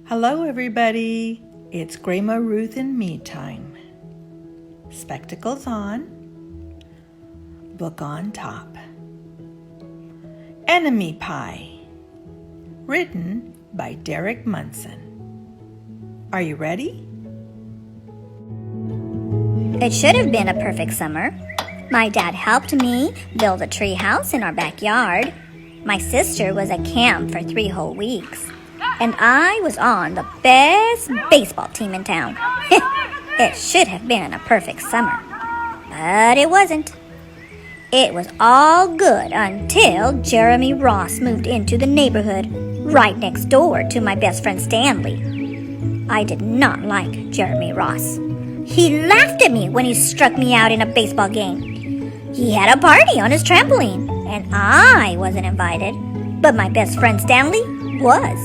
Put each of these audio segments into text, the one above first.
Hello everybody, it's Grayma Ruth and me time. Spectacles on, book on top. Enemy Pie, written by Derek Munson. Are you ready? It should have been a perfect summer. My dad helped me build a tree house in our backyard. My sister was at camp for 3 whole weeks. And I was on the best baseball team in town. It should have been a perfect summer. But it wasn't. It was all good until Jeremy Ross moved into the neighborhood right next door to my best friend Stanley. I did not like Jeremy Ross. He laughed at me when he struck me out in a baseball game. He had a party on his trampoline, and I wasn't invited, but my best friend Stanley was.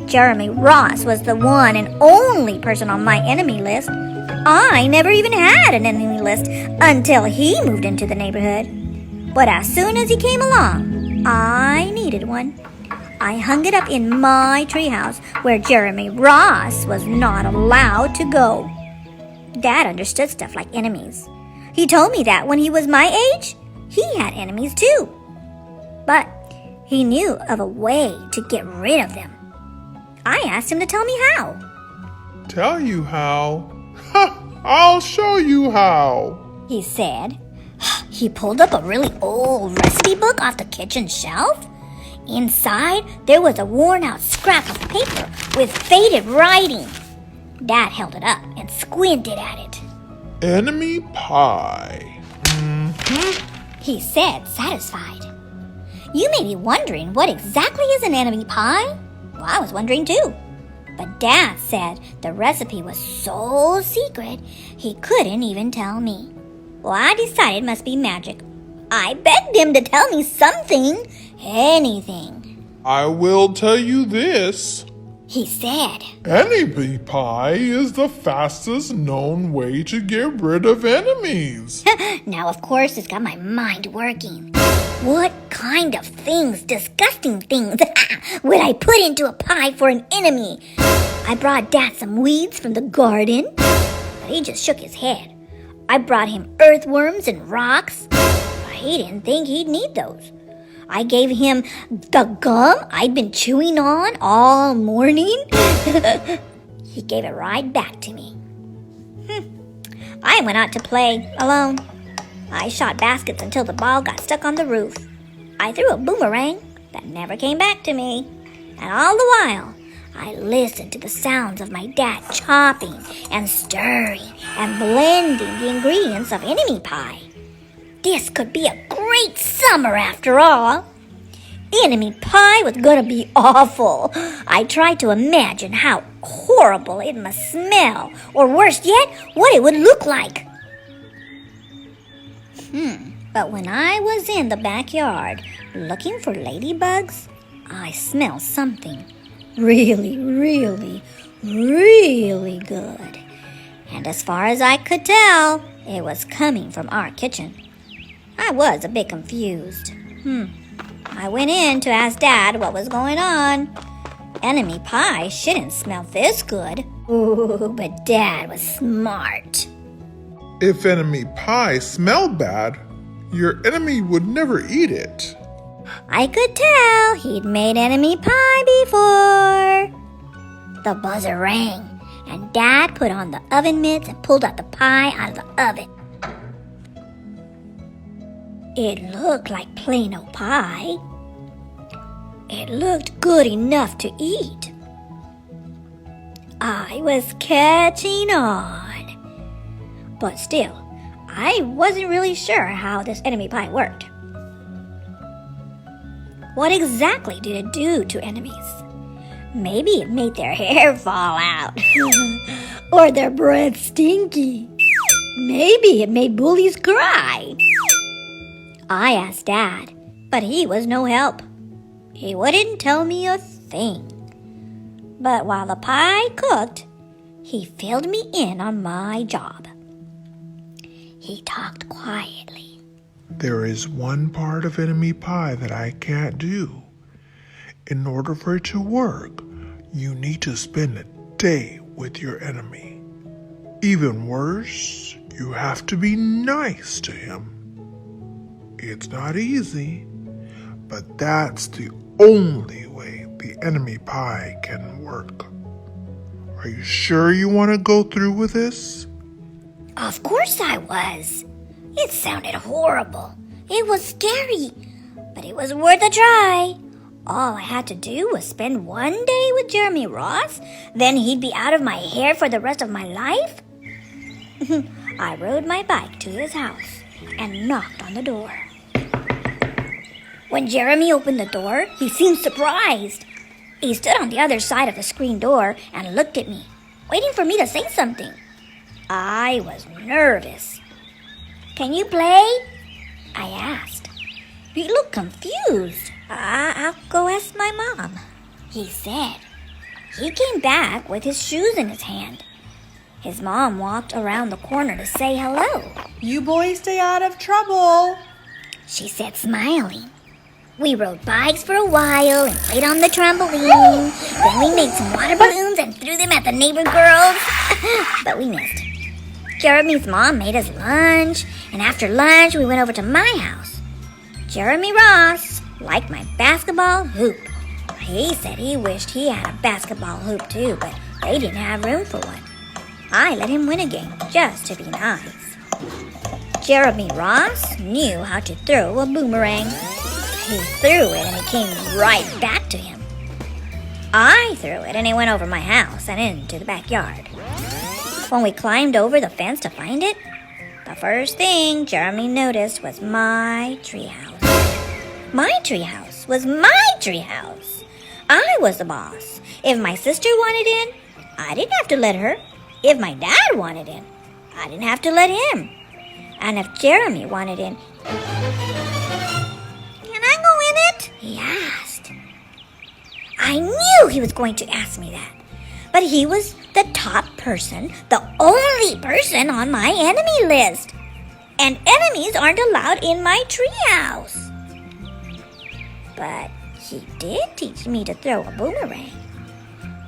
Jeremy Ross was the one and only person on my enemy list. I never even had an enemy list until he moved into the neighborhood. But as soon as he came along, I needed one. I hung it up in my treehouse where Jeremy Ross was not allowed to go. Dad understood stuff like enemies. He told me that when he was my age, he had enemies too. But he knew of a way to get rid of them. I asked him to tell me how. Tell you how? I'll show you how, he said. He pulled up a really old recipe book off the kitchen shelf. Inside, there was a worn-out scrap of paper with faded writing. Dad held it up and squinted at it. Enemy pie. He said, satisfied. You may be wondering what exactly is an enemy pie? Well, I was wondering too. But Dad said the recipe was so secret he couldn't even tell me. Well, I decided it must be magic. I begged him to tell me something, anything. I will tell you this. He said, Enemy pie is the fastest known way to get rid of enemies. Now, of course, it's got my mind working. What kind of things, disgusting things, would I put into a pie for an enemy? I brought Dad some weeds from the garden, but he just shook his head. I brought him earthworms and rocks, but he didn't think he'd need those. I gave him the gum I'd been chewing on all morning. He gave it right back to me. I went out to play alone. I shot baskets until the ball got stuck on the roof. I threw a boomerang that never came back to me. And all the while, I listened to the sounds of my dad chopping and stirring and blending the ingredients of enemy pie. This could be a great summer after all. Enemy pie was going to be awful. I tried to imagine how horrible it must smell, or worse yet, what it would look like. But when I was in the backyard looking for ladybugs, I smelled something really, really, really good. And as far as I could tell, it was coming from our kitchen. I was a bit confused. I went in to ask Dad what was going on. Enemy pie shouldn't smell this good. Ooh, but Dad was smart. If enemy pie smelled bad, your enemy would never eat it. I could tell he'd made enemy pie before. The buzzer rang, and Dad put on the oven mitts and pulled out the pie out of the oven. It looked like plain old pie. It looked good enough to eat. I was catching on. But still, I wasn't really sure how this enemy pie worked. What exactly did it do to enemies? Maybe it made their hair fall out. Or their breath stinky. Maybe it made bullies cry. I asked Dad, but he was no help. He wouldn't tell me a thing. But while the pie cooked, he filled me in on my job. He talked quietly. There is one part of enemy pie that I can't do. In order for it to work, You need to spend a day with your enemy. Even worse, you have to be nice to him. It's not easy, but that's the only way the enemy pie can work. Are you sure you want to go through with this? Of course I was. It sounded horrible. It was scary, but it was worth a try. All I had to do was spend one day with Jeremy Ross, then he'd be out of my hair for the rest of my life? I rode my bike to his house and knocked on the door. When Jeremy opened the door, he seemed surprised. He stood on the other side of the screen door and looked at me, waiting for me to say something. I was nervous. "Can you play?" I asked. He looked confused. "I'll go ask my mom," he said. He came back with his shoes in his hand. His mom walked around the corner to say hello. "You boys stay out of trouble," she said, smiling. We rode bikes for a while and played on the trampoline. Then we made some water balloons and threw them at the neighbor girls. But we missed. Jeremy's mom made us lunch, and after lunch we went over to my house. Jeremy Ross liked my basketball hoop. He said he wished he had a basketball hoop too, but they didn't have room for one. I let him win a game just to be nice. Jeremy Ross knew how to throw a boomerang. He threw it and it came right back to him. I threw it and it went over my house and into the backyard. When we climbed over the fence to find it, the first thing Jeremy noticed was my treehouse. My treehouse was my treehouse. I was the boss. If my sister wanted in, I didn't have to let her. If my dad wanted in, I didn't have to let him. And if Jeremy wanted in, "Can I go in it?" he asked. I knew he was going to ask me that. But he was the top person, the only person on my enemy list. And enemies aren't allowed in my treehouse. But he did teach me to throw a boomerang.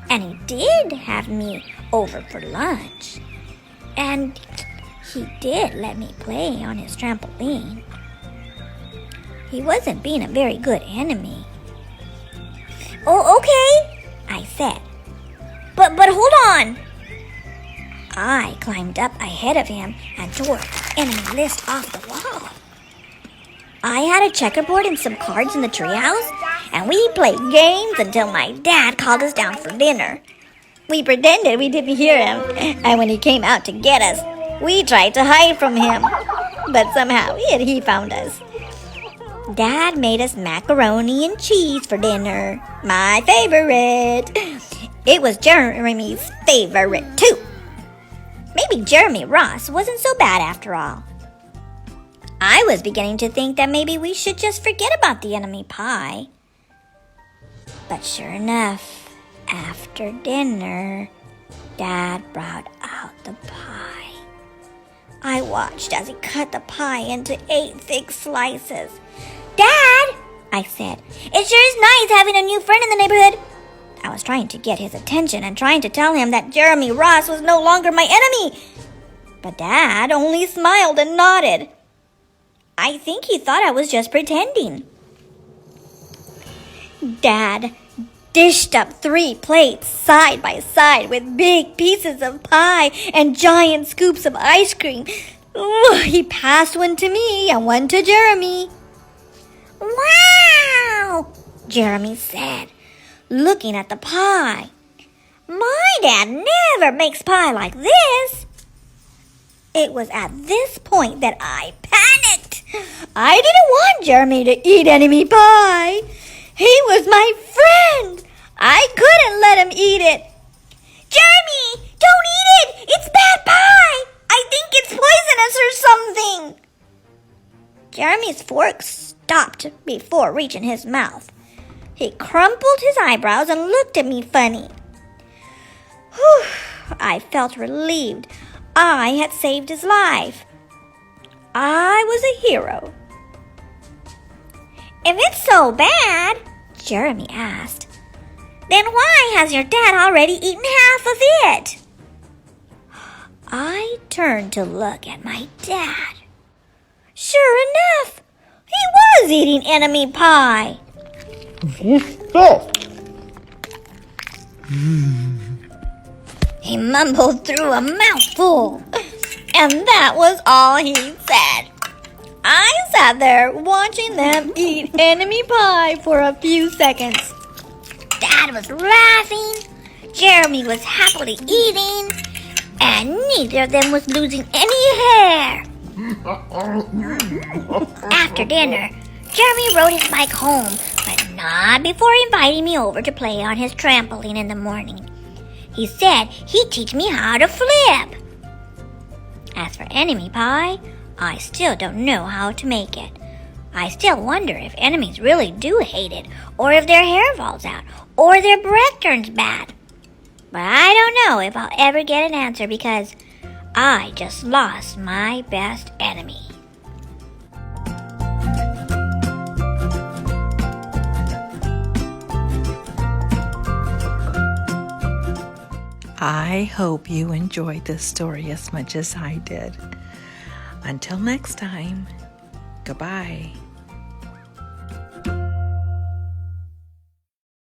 And he did have me over for lunch. And he did let me play on his trampoline. He wasn't being a very good enemy. "Oh, okay," I said. But hold on." I climbed up ahead of him and tore the enemy list off the wall. I had a checkerboard and some cards in the treehouse, and we played games until my dad called us down for dinner. We pretended we didn't hear him, and when he came out to get us, we tried to hide from him. But somehow he found us. Dad made us macaroni and cheese for dinner, my favorite. It was Jeremy's favorite too. Maybe Jeremy Ross wasn't so bad after all. I was beginning to think that maybe we should just forget about the enemy pie. But sure enough, after dinner, Dad brought out the pie. I watched as he cut the pie into 8 thick slices. "Dad," I said, "it sure is nice having a new friend in the neighborhood." I was trying to get his attention and trying to tell him that Jeremy Ross was no longer my enemy. But Dad only smiled and nodded. I think he thought I was just pretending. Dad dished up 3 plates side by side with big pieces of pie and giant scoops of ice cream. Ooh, he passed one to me and one to Jeremy. "Wow," Jeremy said, looking at the pie. "My dad never makes pie like this." It was at this point that I panicked. I didn't want Jeremy to eat enemy pie. He was my friend. I couldn't let him eat it. "Jeremy, don't eat it! It's bad pie! I think it's poisonous or something." Jeremy's fork stopped before reaching his mouth. He crumpled his eyebrows and looked at me funny. Whew, I felt relieved. I had saved his life. I was a hero. "If it's so bad," Jeremy asked, Then why has your dad already eaten half of it? I turned to look at my dad. Sure enough, he was eating enemy pie. Good stuff. He mumbled through a mouthful, and that was all he said. I sat there watching them eat enemy pie for a few seconds. Dad was laughing, Jeremy was happily eating, and neither of them was losing any hair. After dinner, Jeremy rode his bike home, but not before inviting me over to play on his trampoline in the morning. He said he'd teach me how to flip. As for enemy pie, I still don't know how to make it. I still wonder if enemies really do hate it, or if their hair falls out, or their breath turns bad. But I don't know if I'll ever get an answer because I just lost my best enemy. I hope you enjoyed this story as much as I did. Until next time, goodbye.